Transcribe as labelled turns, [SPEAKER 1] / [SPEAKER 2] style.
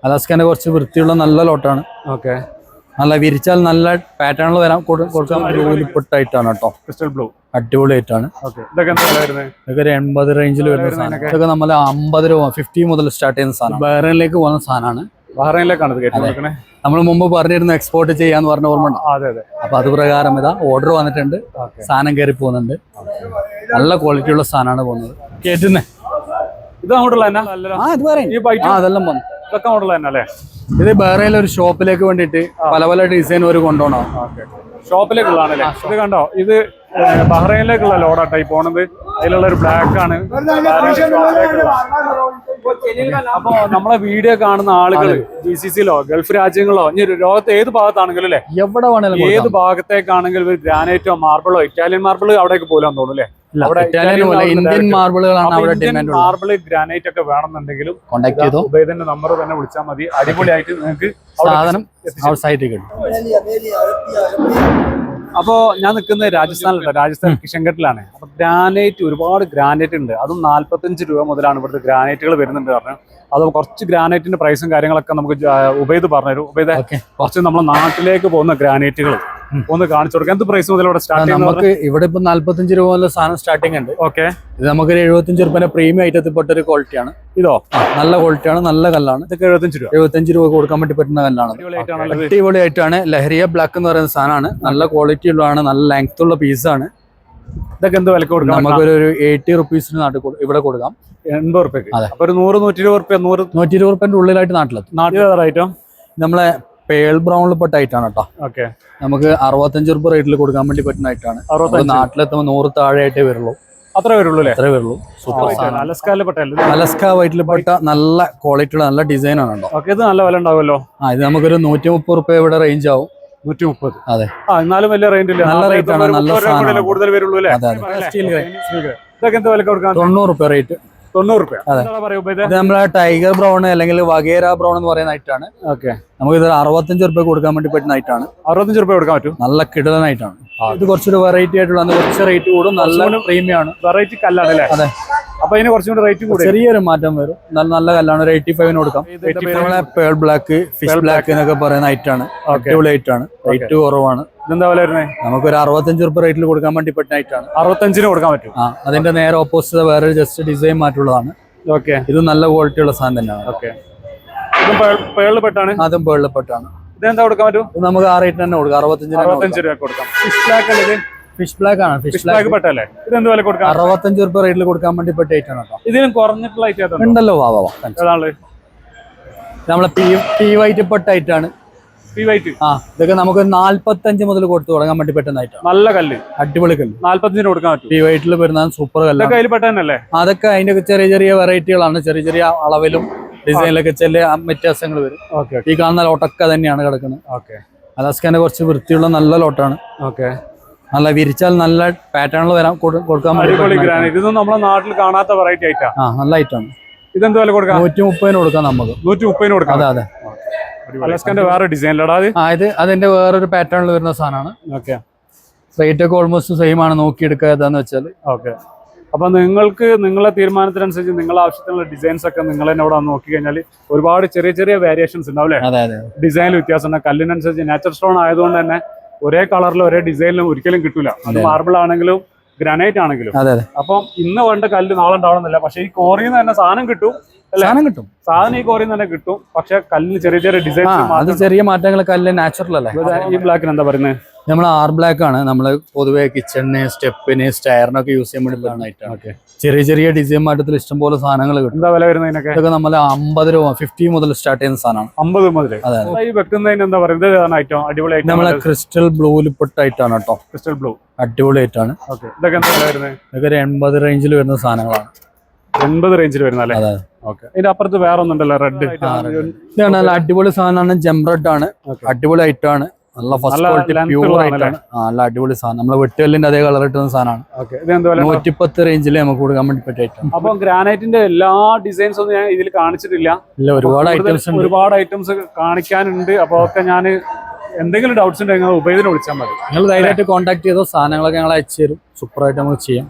[SPEAKER 1] അലാസ്കാന്റെ കുറച്ച് വൃത്തിയുള്ള നല്ല ലോട്ടാണ്.
[SPEAKER 2] ഓക്കെ,
[SPEAKER 1] നല്ല വിരിച്ചാൽ നല്ല പാറ്റേണിൽ വരാൻ കൊടുക്കാൻ ബ്ലൂയിൽപ്പെട്ടായിട്ടാണ് കേട്ടോ.
[SPEAKER 2] ക്രിസ്റ്റൽ ബ്ലൂ
[SPEAKER 1] അടിപൊളിയായിട്ടാണ്. ഇതൊക്കെ ഒരു 80 റേഞ്ചിൽ വരുന്ന സാധനം. ഇതൊക്കെ നമ്മൾ 50 രൂപ 50 മുതൽ സ്റ്റാർട്ട് ചെയ്യുന്ന സാധനം. ബഹ്റൈനിലേക്ക് പോകുന്ന സാധനമാണ്.
[SPEAKER 2] ബഹ്റൈനിലേക്കാണ്
[SPEAKER 1] നമ്മൾ മുമ്പ് പറഞ്ഞിരുന്നു എക്സ്പോർട്ട് ചെയ്യാന്ന് പറഞ്ഞ ഓർമ്മ. അപ്പൊ അത് പ്രകാരം ഇതാ ഓർഡർ വന്നിട്ടുണ്ട്, സാധനം കയറി പോകുന്നുണ്ട്. നല്ല ക്വാളിറ്റി ഉള്ള സാധനമാണ് പോകുന്നത്. കേട്ടുന്നേ
[SPEAKER 2] ഇത് അങ്ങോട്ടുള്ള
[SPEAKER 1] അതെല്ലാം വന്നു.
[SPEAKER 2] ഇതൊക്കെ അങ്ങോട്ടുള്ള തന്നെ അല്ലേ?
[SPEAKER 1] ഇത് ബഹ്റൈനിലെ ഒരു ഷോപ്പിലേക്ക് വേണ്ടിയിട്ട് പല പല ഡിസൈൻ ഒരു കൊണ്ടുപോകണം.
[SPEAKER 2] ഷോപ്പിലേക്കുള്ളതാണല്ലേ? ഇത് കണ്ടോ, ഇത് ബഹ്റൈനിലേക്കുള്ള ലോഡാട്ടോ ഈ പോണത്. അതിലുള്ള ഒരു ബ്ലാക്ക് ആണ്. അപ്പൊ നമ്മളെ വീഡിയോ കാണുന്ന ആളുകൾ GCC-ലോ ഗൾഫ് രാജ്യങ്ങളോ ഇനി ലോകത്ത് ഏത് ഭാഗത്താണെങ്കിലും അല്ലെ,
[SPEAKER 1] എവിടെ വേണമെങ്കിലും
[SPEAKER 2] ഏത് ഭാഗത്തേക്കാണെങ്കിലും ഗ്രാനൈറ്റോ മാർബിളോ ഇറ്റാലിയൻ മാർബിൾ അവിടേക്ക് പോലാന്ന് തോന്നുന്നു.
[SPEAKER 1] ഇന്ത്യൻ മാർബിളുകളാണ് അവിടെ ഡിമാൻഡ്.
[SPEAKER 2] മാർബിൾ ഗ്രാനൈറ്റ് ഒക്കെ വേണമെന്നുണ്ടെങ്കിലും
[SPEAKER 1] കോൺടാക്ട് ചെയ്തോ,
[SPEAKER 2] ഉബൈദിന്റെ നമ്പർ തന്നെ വിളിച്ചാൽ മതി. അടിപൊളിയായിട്ട് നിങ്ങൾക്ക്
[SPEAKER 1] സാധനം സൈറ്റിൽ കിട്ടും.
[SPEAKER 2] അപ്പോ ഞാൻ നിൽക്കുന്നത് രാജസ്ഥാനിലാണ്. രാജസ്ഥാൻ കിഷൻഘട്ടിലാണ്. അപ്പൊ ഗ്രാനൈറ്റ്, ഒരുപാട് ഗ്രാനൈറ്റ് ഉണ്ട്. അതും 45 രൂപ മുതലാണ് ഇവിടുത്തെ ഗ്രാനൈറ്റുകൾ വരുന്നുണ്ട് പറഞ്ഞു. അത് കുറച്ച് ഗ്രാനൈറ്റിന്റെ പ്രൈസും കാര്യങ്ങളൊക്കെ നമുക്ക് ഉബൈദ് പറഞ്ഞുതരും. ഉബൈദ്, കുറച്ച് നമ്മളെ നാട്ടിലേക്ക് പോകുന്ന ഗ്രാനൈറ്റുകൾ ഒന്ന് കാണിച്ചു കൊടുക്കാം. എന്ത് പ്രൈസ് മുതൽ ഇവിടെ സ്റ്റാർട്ട്?
[SPEAKER 1] നമുക്ക് ഇവിടെ ഇപ്പൊ 45 രൂപ മുതൽ സാധനം സ്റ്റാർട്ടിംഗ് ഉണ്ട്.
[SPEAKER 2] ഓക്കെ, ഇത്
[SPEAKER 1] നമുക്കൊരു 75 രൂപ പ്രീമിയം ഐറ്റത്തിൽപ്പെട്ട ഒരു ക്വാളിറ്റിയാണ്.
[SPEAKER 2] ഇതോ
[SPEAKER 1] നല്ല ക്വാളിറ്റിയാണ്, നല്ല കല്ലാണ്.
[SPEAKER 2] ഇതൊക്കെ 75
[SPEAKER 1] രൂപ കൊടുക്കാൻ വേണ്ടി പറ്റുന്ന കല്ലാണ്. അടിപൊളിയായിട്ടാണ്. ലഹരിയ ബ്ലാക്ക് എന്ന് പറയുന്ന സാധനമാണ്. നല്ല ക്വാളിറ്റി ഉള്ളതാണ്, നല്ല ലെങ്ത് ഉള്ള പീസാണ്.
[SPEAKER 2] ഇതൊക്കെ എന്ത് വില കൊടുക്കാം?
[SPEAKER 1] നമുക്കൊരു 80 റുപ്പീസിന് നാട്ടിൽ ഇവിടെ കൊടുക്കാം.
[SPEAKER 2] 80 റുപ്യക്ക്. അപ്പൊ ഒരു 100-120
[SPEAKER 1] റുപ്യന്റെ ഉള്ളിലായിട്ട് നാട്ടിലെത്തും. നമ്മളെ പേൾ ബ്രൗണിൽ പെട്ട ഐറ്റാണ് കേട്ടോ.
[SPEAKER 2] ഓക്കെ,
[SPEAKER 1] നമുക്ക് 65 രൂപ റേറ്റിൽ കൊടുക്കാൻ വേണ്ടി പറ്റുന്ന ഐറ്റാണ്. നാട്ടിലെത്തുമ്പോൾ 100 താഴെ ആയിട്ടേ വരുള്ളൂ.
[SPEAKER 2] അത്രേ വരുള്ളൂ.
[SPEAKER 1] സൂപ്പർ സാധനം.
[SPEAKER 2] അലസ്ക
[SPEAKER 1] വൈറ്റിൽ പെട്ട നല്ല ക്വാളിറ്റിയുള്ള നല്ല ഡിസൈൻ ആണ് കേട്ടോ.
[SPEAKER 2] ഇത് നല്ല വില ഉണ്ടാവുമല്ലോ.
[SPEAKER 1] ഇത് നമുക്കൊരു 130 രൂപ ഇവിടെ റേഞ്ച് ആവും.
[SPEAKER 2] 130.
[SPEAKER 1] അതെ,
[SPEAKER 2] എന്നാലും വലിയ റേഞ്ച് ഇല്ല.
[SPEAKER 1] നല്ല റേറ്റ് ആണ്. നല്ല സാധനം
[SPEAKER 2] കൂടുതൽ വരുള്ളൂ അല്ലേ? ഇതൊക്കെ എന്ത് വില കൊടുക്കാം?
[SPEAKER 1] 90 രൂപ റേറ്റ്.
[SPEAKER 2] 90 രൂപ.
[SPEAKER 1] ഇത് നമ്മളെ ടൈഗർ ബ്രൗൺ അല്ലെങ്കിൽ വഗേര ബ്രൗൺ എന്ന് പറയുന്ന ഐറ്റാണ്.
[SPEAKER 2] ഓക്കെ,
[SPEAKER 1] നമുക്ക് ഇത് 65 രൂപ കൊടുക്കാൻ വേണ്ടി പറ്റുന്ന ഐറ്റാണ്.
[SPEAKER 2] 65 രൂപ കൊടുക്കാൻ പറ്റും.
[SPEAKER 1] നല്ല കിടലനായിട്ടാണ്. ഇത് കുറച്ചൊരു വെറൈറ്റി ആയിട്ടുള്ള കുറച്ച് റേറ്റ് കൂടും. നല്ല പ്രീമിയം ആണ്.
[SPEAKER 2] വെറൈറ്റി കല്ലാണ് അല്ലേ?
[SPEAKER 1] അതെ.
[SPEAKER 2] അപ്പൊ ഇതിന് കുറച്ചും കൂടി റേറ്റ് കൂടും.
[SPEAKER 1] ചെറിയൊരു മാറ്റം വരും. നല്ല കല്ലാണ്. ഒരു 85 കൊടുക്കാം. നമ്മളെ പേൾ ബ്ലാക്ക്, ഫിഷ് ബ്ലാക്ക് എന്നൊക്കെ പറയുന്ന ഐറ്റാണ്. അടിപൊളി ഐറ്റാണ്. റേറ്റ് കുറവാണ്.
[SPEAKER 2] ഇതെന്താ വില വരുന്നത്?
[SPEAKER 1] നമുക്കൊരു 65 രൂപ റേറ്റിൽ കൊടുക്കാൻ വേണ്ടി പറ്റുന്ന ഐറ്റാണ്.
[SPEAKER 2] 65 കൊടുക്കാൻ പറ്റും.
[SPEAKER 1] അതിന്റെ നേരെ ഓപ്പോസിറ്റ് വേറെ ജസ്റ്റ് ഡിസൈൻ മാറ്റുള്ളതാണ്.
[SPEAKER 2] ഓക്കെ,
[SPEAKER 1] ഇത് നല്ല ക്വാളിറ്റി ഉള്ള സാധനം തന്നെയാണ്.
[SPEAKER 2] ഓക്കെ, ഇതും പേളിൽപ്പെട്ടാണ്.
[SPEAKER 1] അതും പേളിൽപ്പെട്ടാണ്.
[SPEAKER 2] ഇതെന്താ കൊടുക്കാൻ പറ്റും?
[SPEAKER 1] നമുക്ക് ആ റേറ്റ് തന്നെ കൊടുക്കാം. 65
[SPEAKER 2] രൂപ കൊടുക്കാം. ഫിഷ് ബ്ലാക്ക് അല്ലേ?
[SPEAKER 1] ഫിഷ് ബ്ലാക്ക് ആണ്.
[SPEAKER 2] ഫിഷ് ബ്ലാക്ക് പെട്ടല്ലേ? ഇത് എന്ത് വില കൊടുക്കാം?
[SPEAKER 1] 65 രൂപ റേറ്റിൽ കൊടുക്കാൻ വേണ്ടി പറ്റിയ ഐറ്റാണ് കേട്ടോ.
[SPEAKER 2] ഇതിലും കുറഞ്ഞിട്ടുള്ള ഐറ്റം
[SPEAKER 1] ഉണ്ടല്ലോ.
[SPEAKER 2] ഏതാണ്?
[SPEAKER 1] നമ്മളെ പി വൈറ്റ് പെട്ട ഐറ്റാണ്. ഇതൊക്കെ നമുക്ക് 45 മുതൽ കൊടുത്തു തുടങ്ങാൻ വേണ്ടി പറ്റുന്ന ഐറ്റം.
[SPEAKER 2] നല്ല കല്ല്,
[SPEAKER 1] അടിപൊളി കല്ല്.
[SPEAKER 2] 45 കൊടുക്കാൻ പറ്റും.
[SPEAKER 1] പി വൈറ്റിൽ വരുന്ന സൂപ്പർ കല്ല്. അതൊക്കെ അതിന്റെ ചെറിയ വെറൈറ്റികളാണ്. ചെറിയ അളവിലും ഡിസൈനിലൊക്കെ ചില വ്യത്യാസങ്ങൾ വരും. ഈ കാണുന്ന ലോട്ടൊക്കെ തന്നെയാണ് കിടക്കുന്നത്. അലാസ്കാന്റെ കുറച്ച് വൃത്തിയുള്ള നല്ല ലോട്ടാണ്. നല്ല വിരിച്ചാൽ നല്ല പാറ്റേണിൽ വരാൻ കൊടുക്കാൻ
[SPEAKER 2] വേണ്ടി. ഇതൊന്നും നമ്മുടെ നാട്ടിൽ കാണാത്ത വെറൈറ്റി ഐറ്റാ.
[SPEAKER 1] നല്ല ഐറ്റാണ്.
[SPEAKER 2] ഇതെന്ത് വില കൊടുക്കാം?
[SPEAKER 1] 130 കൊടുക്കാം. നമുക്ക്
[SPEAKER 2] 130 കൊടുക്കാം.
[SPEAKER 1] അതെ.
[SPEAKER 2] അലാസ്കാന്റെ വേറെ ഡിസൈനിലടാ
[SPEAKER 1] ഇത് അതിന്റെ വേറൊരു പാറ്റേണിൽ വരുന്ന സാധനമാണ്.
[SPEAKER 2] ഓക്കെ,
[SPEAKER 1] റേറ്റ് ഒക്കെ ഓൾമോസ്റ്റ് സെയിം ആണ്. നോക്കിയെടുക്കുക ഏതാന്ന് വെച്ചാൽ.
[SPEAKER 2] ഓക്കെ, അപ്പൊ നിങ്ങൾക്ക് നിങ്ങളെ തീരുമാനത്തിനനുസരിച്ച് നിങ്ങളെ ആവശ്യത്തിനുള്ള ഡിസൈൻസ് ഒക്കെ നിങ്ങൾ തന്നെ ഇവിടെ നോക്കി കഴിഞ്ഞാൽ ഒരുപാട് ചെറിയ വേരിയേഷൻസ് ഉണ്ടാവില്ലേ? ഡിസൈനിൽ വ്യത്യാസം ഉണ്ട്. കല്ലിനനുസരിച്ച് നാച്ചുറൽ സ്റ്റോൺ ആയതുകൊണ്ട് തന്നെ ഒരേ കളറിലും ഒരേ ഡിസൈനിലും ഒരിക്കലും കിട്ടൂല. അത് മാർബിൾ ആണെങ്കിലും ഗ്രാനൈറ്റ് ആണെങ്കിലും. അപ്പം ഇന്ന് വേണ്ട കല്ല് നാളെ ഉണ്ടാവണമെന്നില്ല. പക്ഷെ ഈ കോറിയിൽ തന്നെ സാധനം കിട്ടും. സാധനം ഈ കോറിയിൽ തന്നെ കിട്ടും. പക്ഷെ കല്ലിന് ചെറിയ ഡിസൈൻ, ചെറിയ മാറ്റങ്ങൾ. കല്ല് നാച്ചുറൽ അല്ലേ? ഈ ബ്ലാക്കിന് എന്താ പറയുന്നത്?
[SPEAKER 1] നമ്മൾ ആർ ബ്ലാക്ക് ആണ്. നമ്മൾ പൊതുവെ കിച്ചണിന്, സ്റ്റെപ്പിന്, സ്റ്റയറിനൊക്കെ യൂസ് ചെയ്യാൻ വേണ്ടി പറ്റുന്ന ചെറിയ ഡിസൈൻ മാറ്റത്തിൽ ഇഷ്ടംപോലെ സാധനങ്ങൾ കിട്ടും.
[SPEAKER 2] എന്താ വില വരുന്നതിനൊക്കെ?
[SPEAKER 1] ഇതൊക്കെ നമ്മൾ 50 രൂപ 50 മുതൽ സ്റ്റാർട്ട് ചെയ്യുന്ന സാധനമാണ്.
[SPEAKER 2] 50 മുതൽ. ഈ വെക്കുന്നതിന് എന്താ പറയുന്നത്? അടിപൊളി
[SPEAKER 1] നമ്മളെ ക്രിസ്റ്റൽ ബ്ലൂവിൽ പെട്ട ഐറ്റാണ് കേട്ടോ.
[SPEAKER 2] ക്രിസ്റ്റൽ ബ്ലൂ
[SPEAKER 1] അടിപൊളി ഐറ്റാണ്.
[SPEAKER 2] ഇതൊക്കെ എന്താ വില വരുന്നത്?
[SPEAKER 1] ഇതൊക്കെ ഒരു 80 റേഞ്ചിൽ വരുന്ന സാധനങ്ങളാണ്.
[SPEAKER 2] 80 റേഞ്ചിൽ വരുന്നല്ലേ? ഇതിന്റെ അപ്പുറത്ത് വേറെ ഒന്നുണ്ടല്ലോ, റെഡ്.
[SPEAKER 1] ഇതാണ് നല്ല അടിപൊളി സാധനമാണ്. ജംറഡ് ആണ്. അടിപൊളി ഐറ്റാണ്. നല്ല ഫസ്റ്റ് ക്വാളിറ്റി പ്യൂർ ആയിട്ടാണ്. നല്ല അടിപൊളി സാധനം. നമ്മളെ വെട്ടുകല്ലിന്റെ അതേ കളർ ഇട്ടുന്ന സാധനമാണ്. 110 റേഞ്ചിൽ നമുക്ക് കൊടുക്കാൻ വേണ്ടി പറ്റിയ ഐറ്റം.
[SPEAKER 2] അപ്പൊ ഗ്രാനൈറ്റിന്റെ എല്ലാ ഡിസൈൻസ് ഒന്നും ഞാൻ ഇതിൽ കാണിച്ചിട്ടില്ല. ഒരുപാട് ഐറ്റംസ് കാണിക്കാനുണ്ട്. അപ്പൊ ഒക്കെ ഞാൻ എന്തെങ്കിലും ഡൗട്ട്സ് ഉണ്ടെങ്കിൽ ഉബൈദിനെ വിളിച്ചാൽ മതി.
[SPEAKER 1] നിങ്ങൾ ധൈര്യമായിട്ട് കോൺടാക്ട് ചെയ്തോ. സാധനങ്ങളൊക്കെ ഞങ്ങൾ അയച്ചു തരും. സൂപ്പറായിട്ട് നമുക്ക് ചെയ്യാം.